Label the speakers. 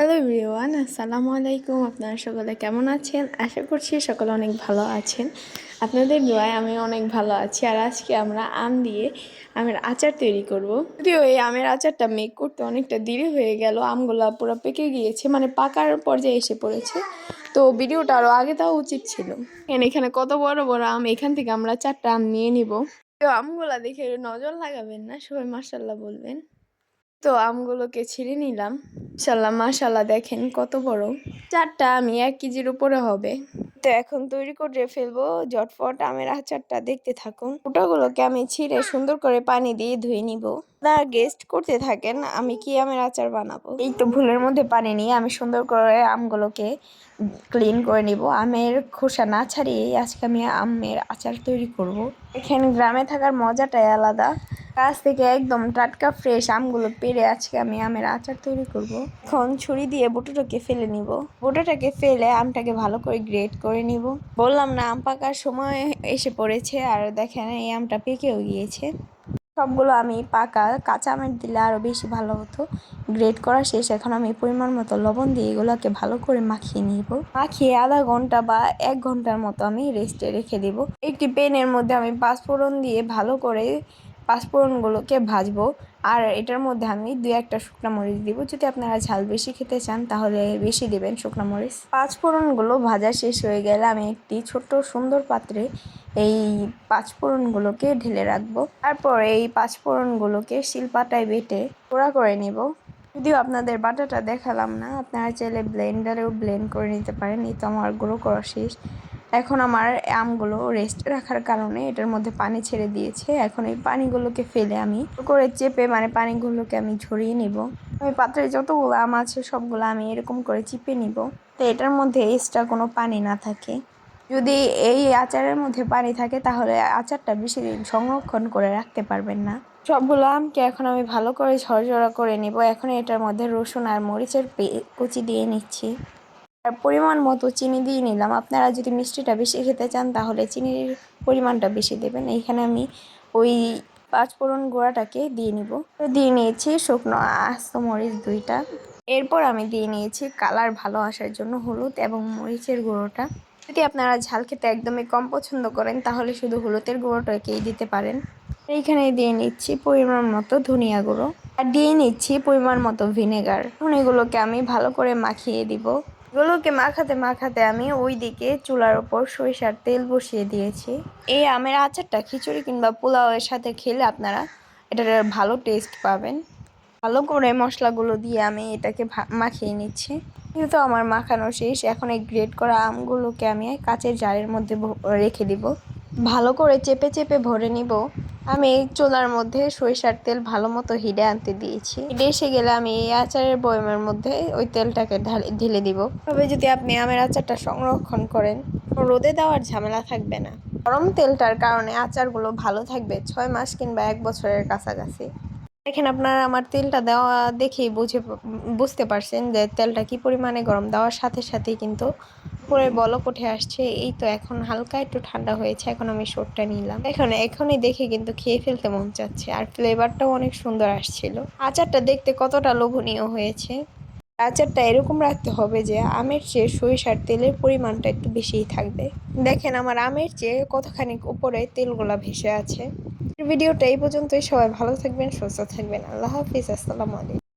Speaker 1: Hello everyone, আসসালামু আলাইকুম। আপনারা সকলে কেমন আছেন? আশা করছি সকলে অনেক ভালো আছেন। আপনাদের দোয়ায় আমি অনেক ভালো আছি। আর আজকে আমরা আম দিয়ে আমের আচার তৈরি করব। যদিও এই আমের আচারটা মেক করতে অনেকটা দেরি হয়ে গেল, আমগুলা পুরো পেকে গিয়েছে, মানে পাকার পর্যায়ে এসে পড়েছে। তো ভিডিওটা আরও আগে দেওয়া উচিত ছিল। এখানে কত বড় বড় আম, এখান থেকে আমরা 4টা আম নিয়ে নিব। তো আমগুলা দেখে নজর লাগাবেন না, সবাই মাশাআল্লাহ বলবেন। তো আমগুলোকে ছিঁড়ে নিলাম। মাশাআল্লাহ মাশাআল্লাহ, দেখেন কত বড়। 4টা আমি 1 কেজির উপরে হবে। তো এখন তৈরি করে ফেলবো ঝটফট আমের আচারটা। দেখতে থাকুন। ওটাগুলোকে আমি ছিঁড়ে সুন্দর করে পানি দিয়ে ধুয়ে নিব। আপনারা গেস্ট করতে থাকেন আমি কি আমের আচার বানাবো। এই তো ভুলের মধ্যে পানি নিয়ে আমি সুন্দর করে আমগুলোকে ক্লিন করে নিব। আমের খোসা না ছাড়িয়ে আজকে আমি আমের আচার তৈরি করব। এখানে গ্রামে থাকার মজাটাই আলাদা। গাছ থেকে একদম টাটকা ফ্রেশ আমগুলো পেড়ে আজকে আমি আমের আচার তৈরি করব। এখন ছুরি দিয়ে বোটাটাকে ফেলে নিব। বোটাটাকে ফেলে আমটাকে ভালো করে গ্রেট করে নিব। বললাম না, আম পাকার সময় এসে পড়েছে। আর দেখেন এই আমটা পেকেও গিয়েছে। সবগুলো আমি কাঁচা আমের দিলে আরও বেশি ভালো হতো। গ্রেট করা শেষ। এখন আমি পরিমাণ মতো লবণ দিয়ে এগুলোকে ভালো করে মাখিয়ে নিব। মাখিয়ে আধা ঘন্টা বা 1 ঘন্টার মতো আমি রেস্টে রেখে দিব। একটি প্যানের মধ্যে আমি পাঁচফোড়ন দিয়ে ভালো করে পাঁচফোড়নগুলোকে ভাজবো। আর এটার মধ্যে আমি 2-1টা শুকনো মরিচ দিব। যদি আপনারা ঝাল বেশি খেতে চান তাহলে বেশি দিবেন শুকনো মরিচ। পাঁচফোড়নগুলো ভাজা শেষ হয়ে গেলে আমি একটি ছোট্ট সুন্দর পাত্রে এই পাঁচফোড়নগুলোকে ঢেলে রাখবো। তারপর এই পাঁচফোড়নগুলোকে শিলপাটায় বেটে গুঁড়া করে নিব। যদিও আপনাদের বাটাটা দেখালাম না, আপনারা চাইলে ব্লেন্ডারেও ব্লেন্ড করে নিতে পারেন। এই তো আমার গুঁড়ো করা শেষ। এখন আমার আমগুলো রেস্ট রাখার কারণে এটার মধ্যে পানি ছেড়ে দিয়েছে। এখন এই পানিগুলোকে ফেলে আমি করে চেপে পানিগুলোকে আমি ঝরিয়ে নিব। আমি পাত্রে যতগুলো আম আছে সবগুলো আমি এরকম করে চিপে নিব, তো এটার মধ্যে এক্সট্রা কোনো পানি না থাকে। যদি এই আচারের মধ্যে পানি থাকে তাহলে আচারটা বেশি দিন সংরক্ষণ করে রাখতে পারবেন না। সবগুলো আমকে এখন আমি ভালো করে ঝরঝরা করে নিব। এখন এটার মধ্যে রসুন আর মরিচের কুচি দিয়ে নিচ্ছি। আর পরিমাণ মতো চিনি দিয়ে নিলাম। আপনারা যদি মিষ্টিটা বেশি খেতে চান তাহলে চিনির পরিমাণটা বেশি দেবেন। এইখানে আমি ওই পাঁচফোড়ন গুঁড়াটাকে দিয়ে নিব। দিয়ে নিয়েছি শুকনো আস্ত মরিচ 2টা। এরপর আমি দিয়ে নিয়েছি কালার ভালো আসার জন্য হলুদ এবং মরিচের গুঁড়োটা। যদি আপনারা ঝাল খেতে একদমই কম পছন্দ করেন তাহলে শুধু হলুদের গুঁড়োটাকেই দিতে পারেন। এইখানে দিয়ে নিচ্ছি পরিমাণ মতো ধনিয়া গুঁড়ো আর দিয়ে নিচ্ছি পরিমাণ মতো ভিনেগার। এখন এগুলোকে আমি ভালো করে মাখিয়ে দিব। এগুলোকে মাখাতে মাখাতে আমি ওইদিকে চুলার ওপর সরিষার তেল বসিয়ে দিয়েছি। এই আমের আচারটা খিচুড়ি কিংবা পোলাওয়ের সাথে খেলে আপনারা এটার ভালো টেস্ট পাবেন। ভালো করে মশলাগুলো দিয়ে আমি এটাকে মাখিয়ে নিচ্ছি। যেহেতু আমার মাখানো শেষ, এখন এই গ্রেট করা আমগুলোকে আমি কাচের জারের মধ্যে রেখে দিব। ভালো করে চেপে চেপে ভরে নিব। আমি চুলার মধ্যে সরিষার তেল ভালো মতো হিটে আনতে দিয়েছি। হিটে এসে গেলে আমি এই আচারের বয়মের মধ্যে ওই তেলটাকে ঢেলে দিব। তবে যদি আপনি আমের আচারটা সংরক্ষণ করেন রোদে দেওয়ার ঝামেলা থাকবে না। গরম তেলটার কারণে আচারগুলো ভালো থাকবে 6 মাস কিংবা 1 বছরের কাছাকাছি। দেখেন আপনারা আমার তেলটা দেওয়া দেখেই বুঝতে পারছেন যে তেলটা কি পরিমাণে গরম। দেওয়ার সাথে সাথেই কিন্তু পুরো বলক উঠে আসছে। এই তো এখন হালকা একটু ঠান্ডা হয়েছে। এখন আমি শটটা নিলাম। এখনই দেখে কিন্তু খেয়ে ফেলতে মন চাচ্ছে। আর ফ্লেভারটাও অনেক সুন্দর আসছিল। আচারটা দেখতে কতটা লোভনীয় হয়েছে। আচারটা এরকম রাখতে হবে যে আমের চেয়ে সরিষার তেলের পরিমাণটা একটু বেশিই থাকবে। দেখেন আমার আমের চেয়ে কতখানি উপরে তেলগুলা ভেসে আছে। ভিডিওটা এই পর্যন্তই। সবাই ভালো থাকবেন, সুস্থ থাকবেন। আল্লাহ হাফিজ, আসসালামু আলাইকুম।